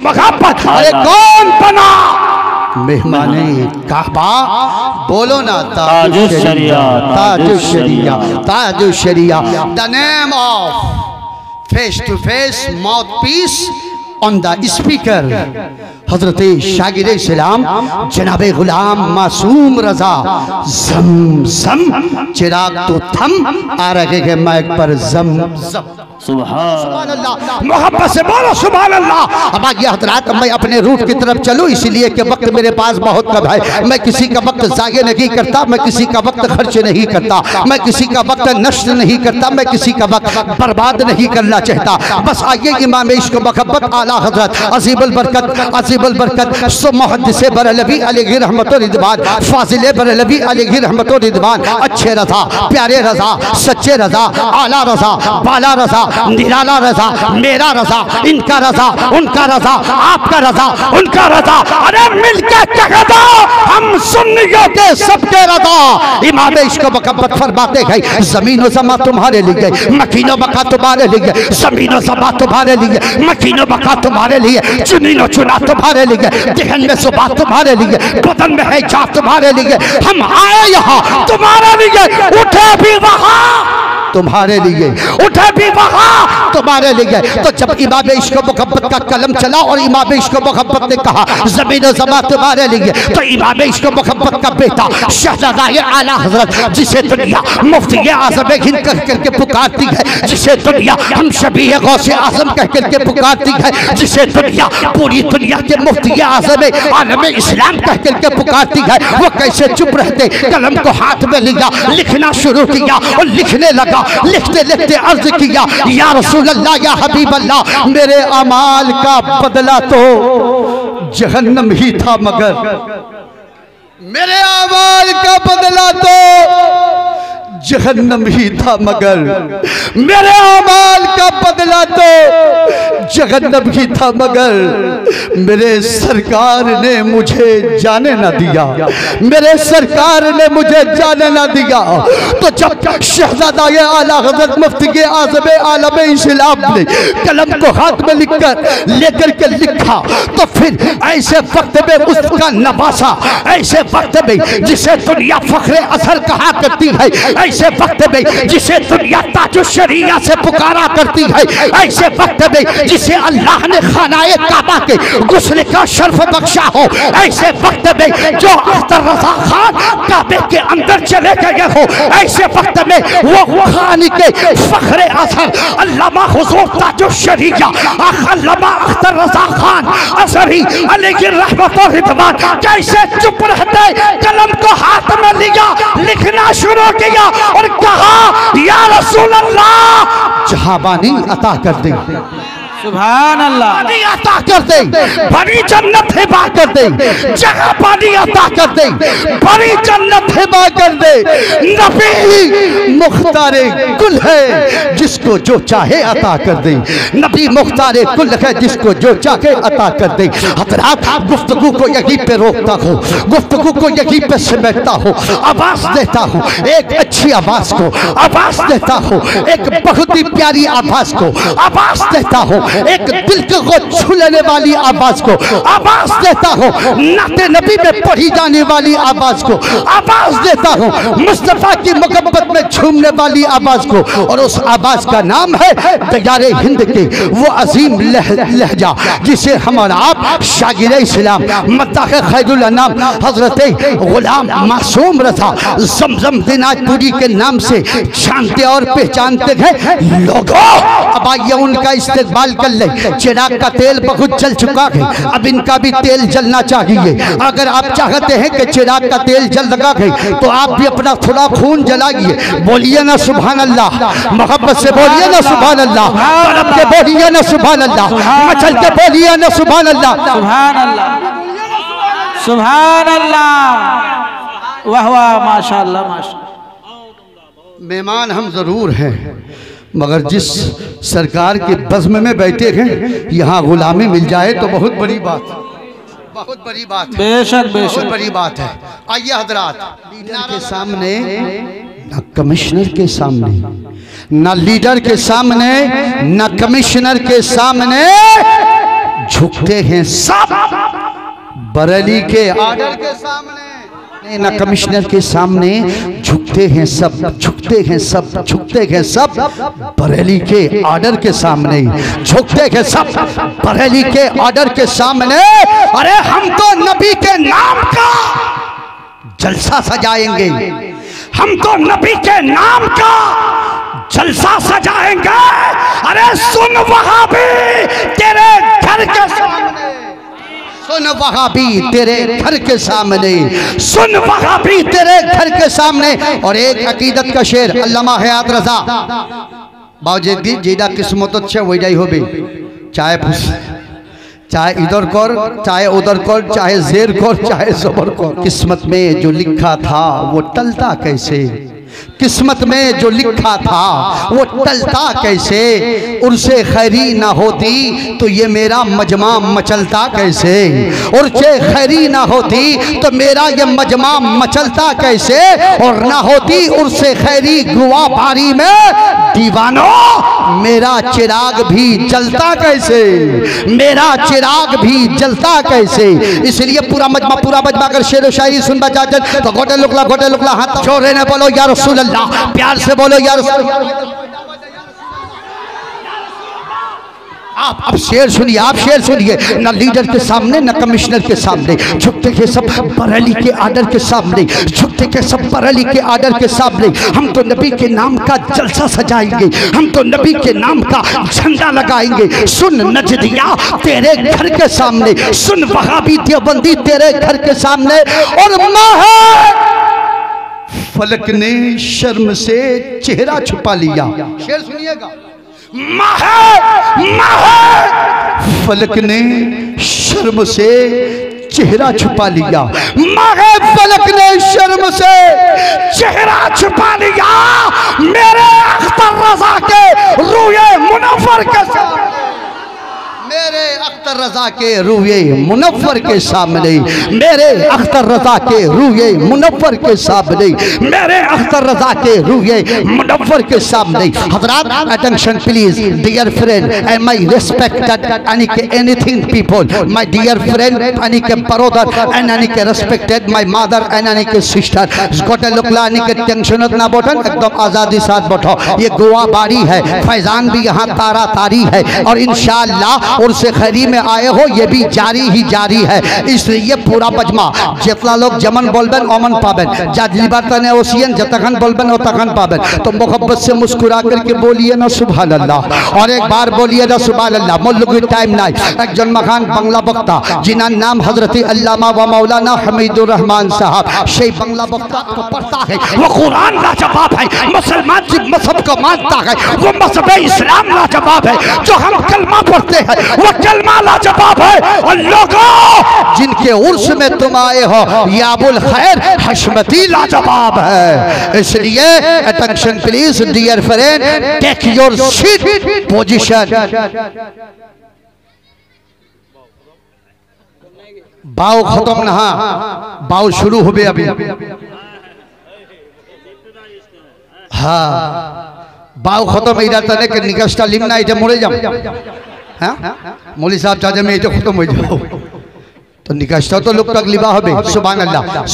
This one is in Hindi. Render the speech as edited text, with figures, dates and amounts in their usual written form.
मोहब्बत। अरे कौन बना मेहमाने काबा? बोलो ना Tajush Shariah, Tajush Shariah, Tajush Shariah. The name of face to face mouth piece on the speaker हजरत शागिर इस्लाम जनाब गुलाम मासूम रजा। जम जम चिराग तो थम, आ रहे हैं माइक पर जम जम। सुभान अल्लाह, मोहब्बत से बोलो सुभान अल्लाह। अब आगे हजरात, मैं अपने रूट की तरफ चलूं इसलिए कि वक्त मेरे पास बहुत कम है। मैं किसी का वक्त जाये नहीं करता, मैं किसी का वक्त खर्च नहीं करता, मैं किसी का वक्त नष्ट नहीं करता, मैं किसी का वक्त बर्बाद नहीं करना चाहता। बस आइए इमाम इश्क मोहब्बत आला हजरत अजीबुल बरकत मुहद्दिस बरेलवी अलैहि रहमत व रिदवान, फाजिल बरेलवी अलैहि रहमत व रिदवान, अच्छे रजा, प्यारे रजा, सच्चे रजा, आला रजा, बाला रजा, निराला रजा, मेरा रजा, इनका रजा, उनका रजा, आपका रजा, उनका रजा। अरे मिलके कह दो हम सुन्नियों के सबके रजा। इमाम इश्क मोहब्बत फरमाते हैं जमीन व समा तुम्हारे लिए, मकीनो बका तुम्हारे लिए, जमीन व समा तुम्हारे लिए, मकीनो बका तुम्हारे लिए, चुनीनो चुना तुम्हारे लिए, देहन में सुबह तुम्हारे लिए, बदन में है जा तुम्हारे लिए। हम आए यहाँ तुम्हारे लिए, उठे भी वहाँ तुम्हारे लिए, उठे भी वहाँ तुम्हारे लिए। तो जब इमाम इश्क मोहब्बत का कलम चला और इमाम इश्क मोहब्बत ने कहा ज़मीन व ज़मा तुम्हारे लिए, तो इमाम इश्क मोहब्बत का बेटा शहज़ादा आला हज़रत, जिसे दुनिया मुफ्ती आज़म हिंद कह करके पुकारती है, जिसे दुनिया हम शबीह गौसे आज़म कह करके पुकारती है, जिसे दुनिया पूरी दुनिया के मुफ्ती आज़म आलम इस्लाम कह करके पुकारती है, वो कैसे चुप रहते? कलम को हाथ में लिया, लिखना शुरू किया और लिखने लगा। लिखते लिखते अर्ज किया या रसूल अल्लाह, या हबीब अल्लाह, मेरे अमाल का बदला तो जहन्नम ही था, मगर मेरे अमाल का बदला तो जहन्नम ही था, मगर मेरे अमाल का बदला तो जहन्नम ही था, मगर मेरे सरकार ने मुझे जाने ना दिया, मेरे सरकार ने मुझे जाने ना दिया। तो जब शहज़ादा आला हज़रत मुफ्ती आज़म आलम इस्लाम ने कलम को हाथ में लेकर के लिखा, तो फिर ऐसे वक्त में उसका नवासा, ऐसे वक्त में जिसे दुनिया फख्रे असर कहा करती है, ऐसे वक्त में जिसे दुनिया ताजुश शरिया से पुकारा करती है, ऐसे वक्त में जिसे अल्लाह ने खानाए काबा के गुस्ल का शर्फ बख्शा हो, ऐसे वक्त में जो अख्तर रजा खान काबे के अंदर चले गए हो, ऐसे वक्त में वो खान के फख्रे असर अल्लामा हुजूर ताजुश शरिया अल्लामा अख्तर रजा खान असरी अलैहि रहमत व रिदवान कैसे चुप रहते? कलम को हाथ में लिया, लिखना शुरू किया और कहा या रसूल अल्लाह, जहाबानी अता कर दे, सुभान अल्लाह, अता कर दे, बड़ी जन्नत हिबा कर दे, जगह पानी अता कर दे, बड़ी जन्नत हिबा कर दे। नबी मुख्तारे कुल है, जिसको जो चाहे अता कर दे, नबी मुख्तारे कुल है, जिसको जो चाहे अता कर दे। हजरात, गुफ्तगू को यहीं पे रोकता हूँ, गुफ्तगू को यहीं पे समेटता हूँ, आवाज देता हूँ एक अच्छी आवाज को, आवाज देता हूँ एक बहुत ही प्यारी आवाज को, आवाज देता हूँ एक दिल को छू लेने वाली आवाज को, आवाज देता हूँ नाते नबी में पढ़ी जाने वाली आवाज को, आवाज देता हूँ मुस्तफा की मोहब्बत में झूमने वाली आवाज को। और उस आवाज का नाम है दयारे हिंद के वो अजीम लहजा, जिसे हमारा आप शागिर इस्लाम मद्दाह खैरुल अनाम हजरत गुलाम मासूम रजा जमजम दिनाजपुरी के नाम से जानते और पहचानते हैं लोगों। अब आइए उनका इस्तेकबाल कर ले। चिराग का तेल बहुत जल चुका है, अब इनका भी तेल जलना चाहिए। अगर आप चाहते हैं कि चिराग का तेल जल लगा है तो आप भी अपना थोड़ा खून जलाइए। बोलिए ना सुभान अल्लाह, मोहब्बत से बोलिए ना सुभान अल्लाह, तड़प के बोलिए ना सुभान अल्लाह, मचल के बोलिए ना सुभान अल्लाह, सुभान अल्लाह, सुभान अल्लाह, वाह वाह, माशाअल्लाह माशाअल्लाह। मेहमान हम जरूर हैं, मगर जिस सरकार के बज़्म में बैठे हैं यहाँ गुलामी मिल जाए तो बहुत बड़ी बात, बहुत बड़ी बात है, बेशक बेशक बड़ी बात है। आइए हजरात, लीडर के सामने ना कमिश्नर के सामने, ना लीडर के सामने, ना कमिश्नर के सामने झुकते हैं सब बरेली के ऑर्डर के सामने, ना कमिश्नर के सामने। झुकते हैं सब, झुकते हैं सब, झुकते हैं सब बरेली के ऑर्डर के सामने, झुकते हैं सब बरेली के ऑर्डर के सामने। अरे हम तो नबी के नाम का जलसा सजाएंगे, हम तो नबी के नाम का जलसा सजाएंगे। अरे सुन वहाबी तेरे घर के सामने, सुन वहाबी तेरे घर के सामने, सुन वहाबी तेरे घर के सामने। और एक अकीदत का शेर अल्लामा हयात रजा बाउजी जेदा किस्मत अच्छे वही होबे, चाहे इधर कर, चाहे उधर कर, चाहे जेर कर, चाहे जबर कर। किस्मत में जो लिखा था वो टलता कैसे, किस्मत में जो लिखा था वो टलता कैसे। उर्से खैरी ना होती तो ये मेरा मजमा मचलता कैसे, उर्से खैरी ना होती तो मेरा ये मजमा मचलता कैसे। और ना होती उर्से खैरी गुआ बारी में दीवानों मेरा चिराग भी जलता कैसे, मेरा चिराग भी जलता कैसे। इसलिए पूरा मजमा अगर शेर शायरी सुन बचा तो गोटे लुकला हाथ छोड़े ने बोलो या रसूल अल्लाह, प्यार से बोलो या रसूल। आप शेर सुनिए, आप शेर सुनिए। ना लीडर के सामने, ना कमिश्नर के सामने, झुकते के सब बरेली के आर्डर के सामने, झुकते के सब बरेली के आर्डर के सामने। हम तो नबी के नाम का जलसा सजाएंगे, हम तो नबी के नाम का झंडा लगाएंगे। सुन नजदिया तेरे घर के सामने, सुन वहाबी देवबंदी तेरे घर के सामने। और फलक ने शर्म से चेहरा छुपा लिया। शेर सुनिएगा। फलक ने शर्म से चेहरा छुपा लिया, फलक ने शर्म से चेहरा छुपा लिया। मेरे अख्तर रजा के रूए मुनव्वर के सामने, मेरे अख्तर रजा के रूए मुनव्वर के सामने, मेरे अख्तर रजा के रूए मुनव्वर के सामने, मेरे अख्तर रजा के रूए मुनव्वर के सामने। हजरात attention please, dear friend and my respected anything people, my dear friend यानी के ब्रदर एंड यानी के रिस्पेक्टेड माय मदर एंड यानी के सिस्टर। गोटे लोकला यानी के टेंशन ना बोठन, एकदम आजादी साथ बैठो। ये गोवा बाड़ी है, फैजान भी यहाँ तारा तारी है। और इंशाअल्लाह और से खैरी में आए हो, ये भी जारी ही जारी है। इसलिए पूरा मजमा जितना लोग जमन बोलबन ओमन पाबन, जाजलिबातने ओसियन जतखन बोलबन ओतखन पाबन। तो मोहब्बत से मुस्कुरा करके बोलिए ना सुभान अल्लाह, और एक बार बोलिए ना सुभान अल्लाह। मुल्लुकी टाइम नाइ एक जन मकान बांग्ला वक्ता जिन्हां नाम हजरती अल्लामा व मौलाना हमीदुर रहमान साहब, से बांग्ला वक्ता को पढ़ता है वो कुरान लाजवाब है। मुसलमान जिस मजहब को मानता है वो मजहब इस्लाम लाजवाब है। जो हम कलमा पढ़ते हैं वो कलमा लाजवाब है। और लोगों जिनके उर्स में तुम आए हो याबुल खैर हशमती लाजवाब है। इसलिए attention please dear friend, take your seat position. बाव खत्म ना, बाव शुरू हो अभी। हाँ बाव खत्म इधर तने के निकष्टा लिमना इधर मोड़े जाओ। हाँ मौली साहब चाचा में इधर खत्म हो जाओ तो निकष्टा तो लोग तक लिबा हो। सुभान अल्लाह।